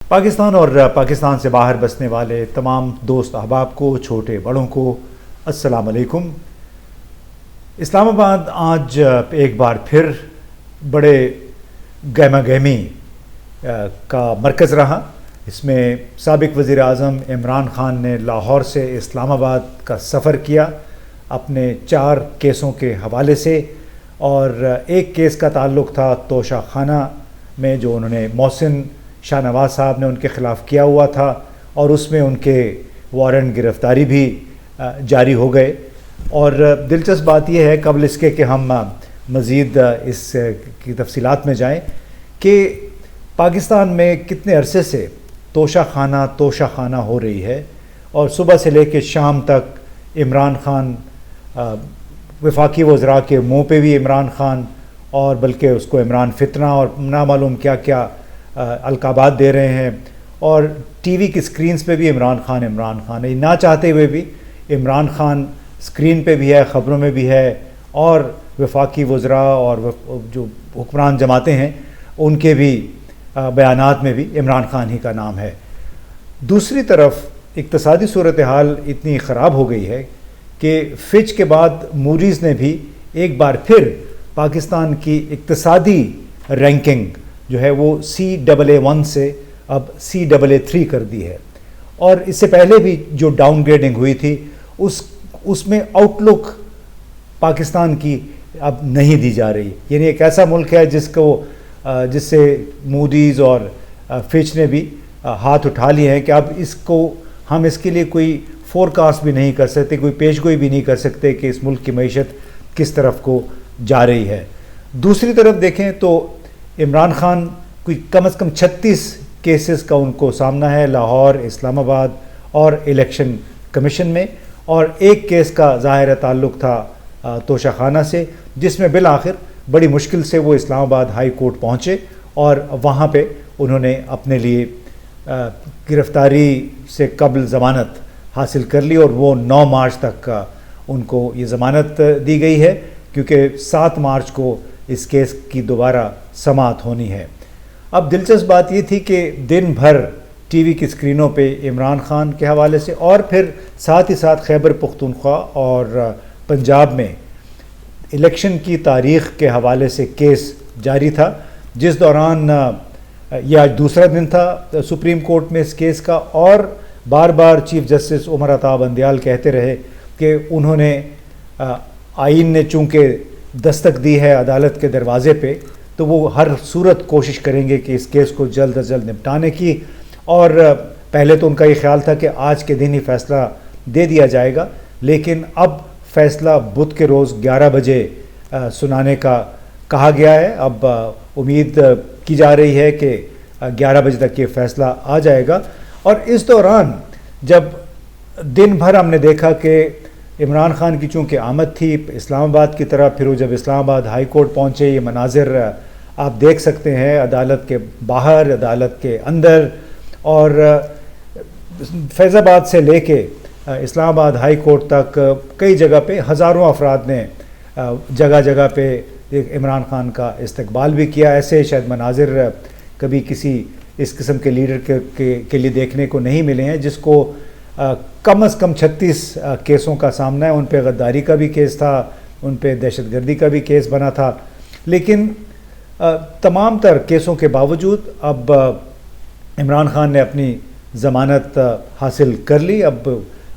پاکستان اور پاکستان سے باہر بسنے والے تمام دوست احباب کو، چھوٹے بڑوں کو السلام علیکم۔ اسلام آباد آج ایک بار پھر بڑے گہمہ گہمی کا مرکز رہا۔ اس میں سابق وزیر اعظم عمران خان نے لاہور سے اسلام آباد کا سفر کیا اپنے 4 کیسوں کے حوالے سے، اور ایک کیس کا تعلق تھا توشہ خانہ میں جو انہوں نے محسن شاہ نواز صاحب نے ان کے خلاف کیا ہوا تھا، اور اس میں ان کے وارنٹ گرفتاری بھی جاری ہو گئے۔ اور دلچسپ بات یہ ہے قبل اس کے کہ ہم مزید اس کی تفصیلات میں جائیں کہ پاکستان میں کتنے عرصے سے توشہ خانہ ہو رہی ہے، اور صبح سے لے کے شام تک عمران خان، وفاقی وزراء کے منہ پہ بھی عمران خان، اور بلکہ اس کو عمران فتنہ اور نامعلوم کیا کیا القابات دے رہے ہیں، اور ٹی وی کی سکرینز پہ بھی عمران خان ہے، نہ چاہتے ہوئے بھی عمران خان سکرین پہ بھی ہے، خبروں میں بھی ہے، اور وفاقی وزراء اور جو حکمران جماعتیں ہیں ان کے بھی بیانات میں بھی عمران خان ہی کا نام ہے۔ دوسری طرف اقتصادی صورتحال اتنی خراب ہو گئی ہے کہ فچ کے بعد موڈیز نے بھی ایک بار پھر پاکستان کی اقتصادی رینکنگ جو ہے وہ CAA1 سے اب CAA3 کر دی ہے، اور اس سے پہلے بھی جو ڈاؤن گریڈنگ ہوئی تھی اس میں آؤٹ لک پاکستان کی اب نہیں دی جا رہی۔ یعنی ایک ایسا ملک ہے جس سے موڈیز اور فچ نے بھی ہاتھ اٹھا لیے ہیں کہ اب ہم اس کے لیے کوئی فور کاسٹ بھی نہیں کر سکتے، کوئی پیش گوئی بھی نہیں کر سکتے کہ اس ملک کی معیشت کس طرف کو جا رہی ہے۔ دوسری طرف دیکھیں تو عمران خان کوئی کم از کم 36 کیسز کا ان کو سامنا ہے لاہور، اسلام آباد اور الیکشن کمیشن میں، اور ایک کیس کا ظاہر تعلق تھا توشہ خانہ سے، جس میں بالآخر بڑی مشکل سے وہ اسلام آباد ہائی کورٹ پہنچے، اور وہاں پہ انہوں نے اپنے لیے گرفتاری سے قبل ضمانت حاصل کر لی، اور وہ 9 مارچ تک ان کو یہ ضمانت دی گئی ہے، کیونکہ 7 مارچ کو اس کیس کی دوبارہ سماعت ہونی ہے۔ اب دلچسپ بات یہ تھی کہ دن بھر ٹی وی کی سکرینوں پہ عمران خان کے حوالے سے، اور پھر ساتھ ہی ساتھ خیبر پختونخوا اور پنجاب میں الیکشن کی تاریخ کے حوالے سے کیس جاری تھا، جس دوران یہ آج دوسرا دن تھا سپریم کورٹ میں اس کیس کا، اور بار بار چیف جسٹس عمر عطا بندیال کہتے رہے کہ انہوں نے آئین نے چونکہ دستک دی ہے عدالت کے دروازے پہ، تو وہ ہر صورت کوشش کریں گے کہ اس کیس کو جلد از جلد نپٹانے کی، اور پہلے تو ان کا یہ خیال تھا کہ آج کے دن ہی فیصلہ دے دیا جائے گا، لیکن اب فیصلہ بدھ کے روز 11 بجے سنانے کا کہا گیا ہے۔ اب امید کی جا رہی ہے کہ 11 بجے تک یہ فیصلہ آ جائے گا۔ اور اس دوران جب دن بھر ہم نے دیکھا کہ عمران خان کی چونکہ آمد تھی اسلام آباد کی طرف، پھر وہ جب اسلام آباد ہائی کورٹ پہنچے، یہ مناظر آپ دیکھ سکتے ہیں عدالت کے باہر، عدالت کے اندر، اور فیض آباد سے لے کے اسلام آباد ہائی کورٹ تک کئی جگہ پہ ہزاروں افراد نے جگہ جگہ پہ عمران خان کا استقبال بھی کیا۔ ایسے شاید مناظر کبھی کسی اس قسم کے لیڈر کے لیے دیکھنے کو نہیں ملے ہیں، جس کو کم از کم 36 کیسوں کا سامنا ہے۔ ان پہ غداری کا بھی کیس تھا، ان پہ دہشت گردی کا بھی کیس بنا تھا، لیکن تمام تر کیسوں کے باوجود اب عمران خان نے اپنی ضمانت حاصل کر لی۔ اب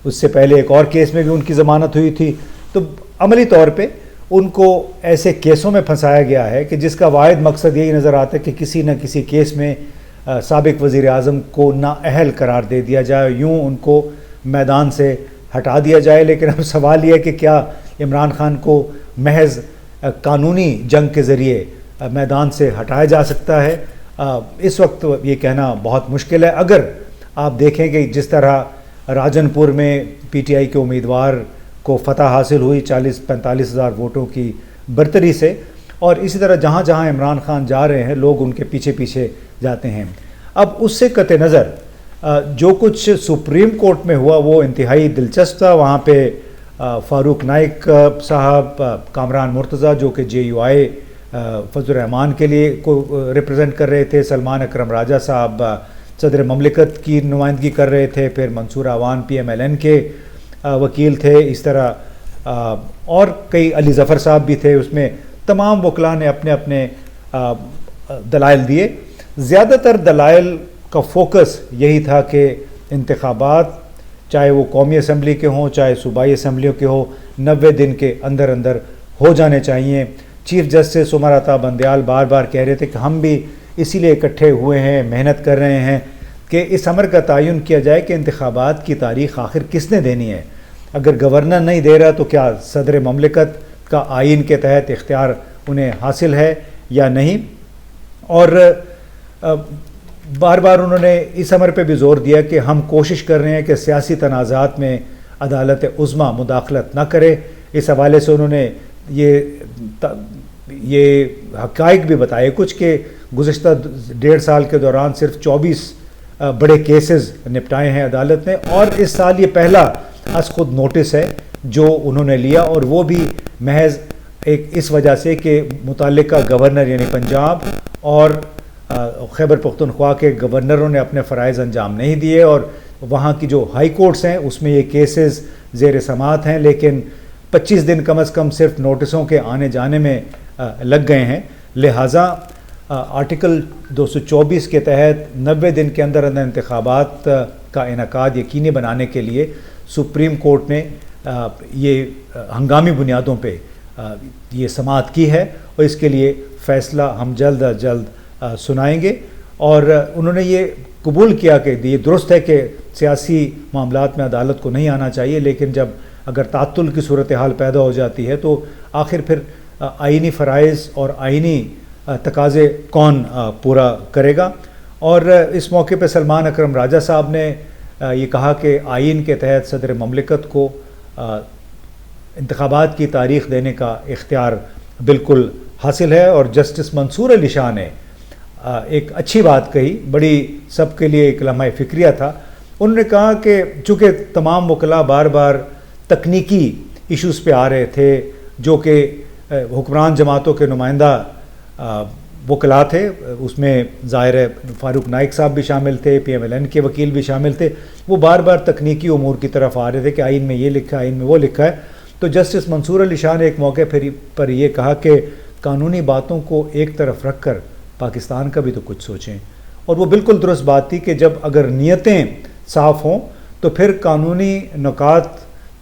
اس سے پہلے ایک اور کیس میں بھی ان کی ضمانت ہوئی تھی، تو عملی طور پہ ان کو ایسے کیسوں میں پھنسایا گیا ہے کہ جس کا واحد مقصد یہی نظر آتا ہے کہ کسی نہ کسی کیس میں سابق وزیر اعظم کو نااہل قرار دے دیا جائے، یوں ان کو میدان سے ہٹا دیا جائے۔ لیکن اب سوال یہ ہے کہ کیا عمران خان کو محض قانونی جنگ کے ذریعے میدان سے ہٹایا جا سکتا ہے؟ اس وقت یہ کہنا بہت مشکل ہے۔ اگر آپ دیکھیں کہ جس طرح راجن پور میں PTI کے امیدوار کو فتح حاصل ہوئی 40-45 ہزار ووٹوں کی برتری سے، اور اسی طرح جہاں جہاں عمران خان جا رہے ہیں لوگ ان کے پیچھے پیچھے جاتے ہیں۔ اب اس سے قطع نظر جو کچھ سپریم کورٹ میں ہوا وہ انتہائی دلچسپ تھا۔ وہاں پہ فاروق نائک صاحب، کامران مرتضیٰ جو کہ JUI فضل الرحمان کے لیے کو ریپرزینٹ کر رہے تھے، سلمان اکرم راجہ صاحب صدر مملکت کی نمائندگی کر رہے تھے، پھر منصور اعوان PMLN کے وکیل تھے، اس طرح اور کئی علی ظفر صاحب بھی تھے، اس میں تمام وکلاء نے اپنے اپنے دلائل دیے۔ زیادہ تر دلائل کا فوکس یہی تھا کہ انتخابات چاہے وہ قومی اسمبلی کے ہوں چاہے صوبائی اسمبلیوں کے ہوں 90 دن کے اندر اندر ہو جانے چاہیے۔ چیف جسٹس عمر عطا بندیال بار بار کہہ رہے تھے کہ ہم بھی اسی لیے اکٹھے ہوئے ہیں، محنت کر رہے ہیں کہ اس امر کا تعین کیا جائے کہ انتخابات کی تاریخ آخر کس نے دینی ہے۔ اگر گورنر نہیں دے رہا تو کیا صدر مملکت کا آئین کے تحت اختیار انہیں حاصل ہے یا نہیں؟ اور بار بار انہوں نے اس امر پہ بھی زور دیا کہ ہم کوشش کر رہے ہیں کہ سیاسی تنازعات میں عدالت عظمیٰ مداخلت نہ کرے۔ اس حوالے سے انہوں نے یہ حقائق بھی بتائے کچھ کہ گزشتہ 1.5 سال کے دوران صرف 24 بڑے کیسز نپٹائے ہیں عدالت نے، اور اس سال یہ پہلا از خود نوٹس ہے جو انہوں نے لیا، اور وہ بھی محض اس وجہ سے کہ متعلقہ گورنر یعنی پنجاب اور خیبر پختونخوا کے گورنروں نے اپنے فرائض انجام نہیں دیے، اور وہاں کی جو ہائی کورٹس ہیں اس میں یہ کیسز زیر سماعت ہیں، لیکن 25 دن کم از کم صرف نوٹسوں کے آنے جانے میں لگ گئے ہیں۔ لہٰذا آرٹیکل 224 کے تحت 90 دن کے اندر اندر انتخابات کا انعقاد یقینی بنانے کے لیے سپریم کورٹ نے یہ ہنگامی بنیادوں پہ یہ سماعت کی ہے، اور اس کے لیے فیصلہ ہم جلد از جلد سنائیں گے۔ اور انہوں نے یہ قبول کیا کہ یہ درست ہے کہ سیاسی معاملات میں عدالت کو نہیں آنا چاہیے، لیکن جب اگر تعطل کی صورتحال پیدا ہو جاتی ہے تو آخر پھر آئینی فرائض اور آئینی تقاضے کون پورا کرے گا۔ اور اس موقع پہ سلمان اکرم راجہ صاحب نے یہ کہا کہ آئین کے تحت صدر مملکت کو انتخابات کی تاریخ دینے کا اختیار بالکل حاصل ہے، اور جسٹس منصور علی شاہ نے ایک اچھی بات کہی، بڑی سب کے لیے ایک لمحہ فکریہ تھا۔ انہوں نے کہا کہ چونکہ تمام وکلاء بار بار تکنیکی ایشوز پہ آ رہے تھے جو کہ حکمران جماعتوں کے نمائندہ وکلاء تھے، اس میں ظاہر ہے فاروق نائک صاحب بھی شامل تھے، PMLN کے وکیل بھی شامل تھے، وہ بار بار تکنیکی امور کی طرف آ رہے تھے کہ آئین میں یہ لکھا ہے، آئین میں وہ لکھا ہے۔ تو جسٹس منصور علی شاہ نے ایک موقع پر یہ کہا کہ قانونی باتوں کو ایک طرف رکھ کر پاکستان کا بھی تو کچھ سوچیں، اور وہ بالکل درست بات تھی کہ جب اگر نیتیں صاف ہوں تو پھر قانونی نکات،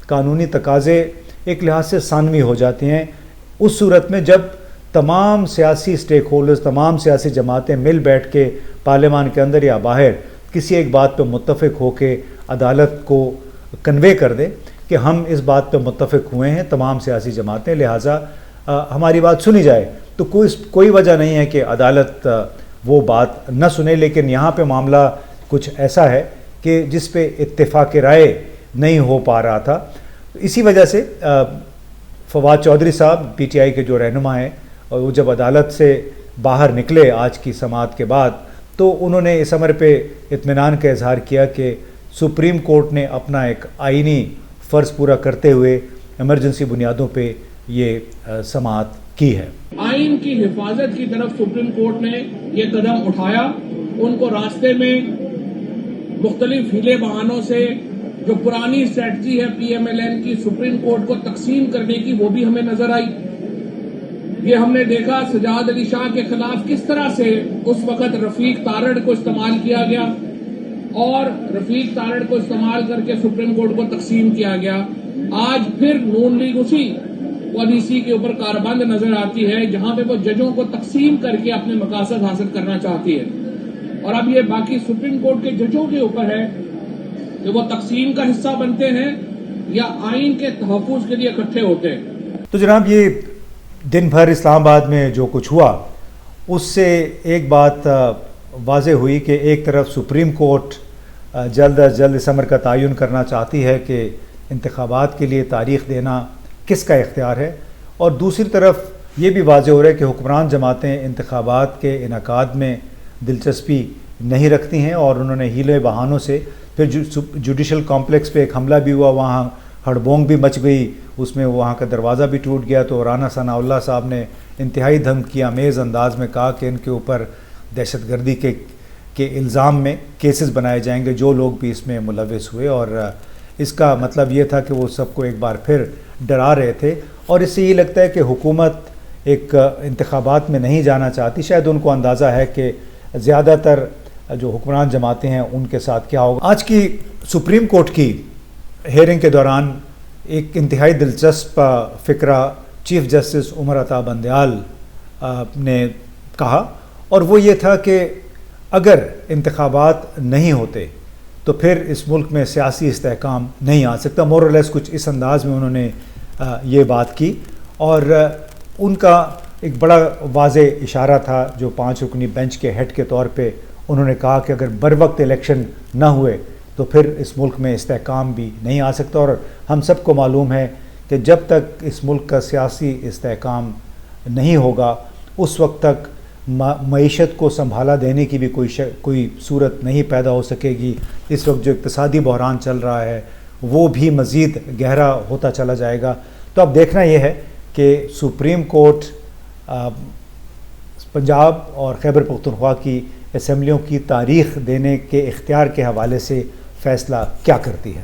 قانونی تقاضے ایک لحاظ سے ثانوی ہو جاتے ہیں اس صورت میں جب تمام سیاسی سٹیک ہولڈرز، تمام سیاسی جماعتیں مل بیٹھ کے پارلیمان کے اندر یا باہر کسی ایک بات پہ متفق ہو کے عدالت کو کنوے کر دے کہ ہم اس بات پہ متفق ہوئے ہیں تمام سیاسی جماعتیں، لہٰذا ہماری بات سنی جائے، تو کوئی وجہ نہیں ہے کہ عدالت وہ بات نہ سنے۔ لیکن یہاں پہ معاملہ کچھ ایسا ہے کہ جس پہ اتفاق رائے نہیں ہو پا رہا تھا۔ اسی وجہ سے فواد چودھری صاحب PTI کے جو رہنما ہیں، اور وہ جب عدالت سے باہر نکلے آج کی سماعت کے بعد تو انہوں نے اس امر پہ اطمینان کا اظہار کیا کہ سپریم کورٹ نے اپنا ایک آئینی فرض پورا کرتے ہوئے ایمرجنسی بنیادوں پہ یہ سماعت کی ہے۔ آئین کی حفاظت کی طرف سپریم کورٹ نے یہ قدم اٹھایا، ان کو راستے میں مختلف ہیلے بہانوں سے جو پرانی اسٹریٹجی ہے PMLN کی سپریم کورٹ کو تقسیم کرنے کی، وہ بھی ہمیں نظر آئی۔ یہ ہم نے دیکھا سجاد علی شاہ کے خلاف کس طرح سے اس وقت رفیق تارڑ کو استعمال کیا گیا، اور رفیق تارڑ کو استعمال کر کے سپریم کورٹ کو تقسیم کیا گیا۔ آج پھر نون لیگ اسی پالیسی کے اوپر کاربند نظر آتی ہے جہاں پہ وہ ججوں کو تقسیم کر کے اپنے مقاصد حاصل کرنا چاہتی ہے، اور اب یہ باقی سپریم کورٹ کے ججوں کے اوپر ہے کہ وہ تقسیم کا حصہ بنتے ہیں یا آئین کے تحفظ کے لیے اکٹھے ہوتے ہیں۔ تو جناب یہ دن بھر اسلام آباد میں جو کچھ ہوا اس سے ایک بات واضح ہوئی کہ ایک طرف سپریم کورٹ جلد از جلد اس امر کا تعین کرنا چاہتی ہے کہ انتخابات کے لیے تاریخ دینا کس کا اختیار ہے، اور دوسری طرف یہ بھی واضح ہو رہا ہے کہ حکمران جماعتیں انتخابات کے انعقاد میں دلچسپی نہیں رکھتی ہیں، اور انہوں نے ہیلے بہانوں سے پھر جوڈیشل کمپلیکس پہ ایک حملہ بھی ہوا، وہاں ہڑبونگ بھی مچ گئی، اس میں وہاں کا دروازہ بھی ٹوٹ گیا، تو رانا ثناء اللہ صاحب نے انتہائی دھمکی آمیز انداز میں کہا کہ ان کے اوپر دہشت گردی کے الزام میں کیسز بنائے جائیں گے جو لوگ بھی اس میں ملوث ہوئے، اور اس کا مطلب یہ تھا کہ وہ سب کو ایک بار پھر ڈرا رہے تھے، اور اس سے یہ لگتا ہے کہ حکومت ایک انتخابات میں نہیں جانا چاہتی۔ شاید ان کو اندازہ ہے کہ زیادہ تر جو حکمران جماعتیں ہیں ان کے ساتھ کیا ہوگا۔ آج کی سپریم کورٹ کی ہیئرنگ کے دوران ایک انتہائی دلچسپ فقرہ چیف جسٹس عمر عطا بندیال نے کہا، اور وہ یہ تھا کہ اگر انتخابات نہیں ہوتے تو پھر اس ملک میں سیاسی استحکام نہیں آ سکتا۔ مور اور لیس کچھ اس انداز میں انہوں نے یہ بات کی، اور ان کا ایک بڑا واضح اشارہ تھا جو 5 رکنی بینچ کے ہیڈ کے طور پہ انہوں نے کہا کہ اگر بر وقت الیکشن نہ ہوئے تو پھر اس ملک میں استحکام بھی نہیں آ سکتا، اور ہم سب کو معلوم ہے کہ جب تک اس ملک کا سیاسی استحکام نہیں ہوگا اس وقت تک معیشت کو سنبھالا دینے کی بھی کوئی صورت نہیں پیدا ہو سکے گی۔ اس وقت جو اقتصادی بحران چل رہا ہے وہ بھی مزید گہرا ہوتا چلا جائے گا۔ تو اب دیکھنا یہ ہے کہ سپریم کورٹ پنجاب اور خیبر پختونخوا کی اسمبلیوں کی تاریخ دینے کے اختیار کے حوالے سے فیصلہ کیا کرتی ہے۔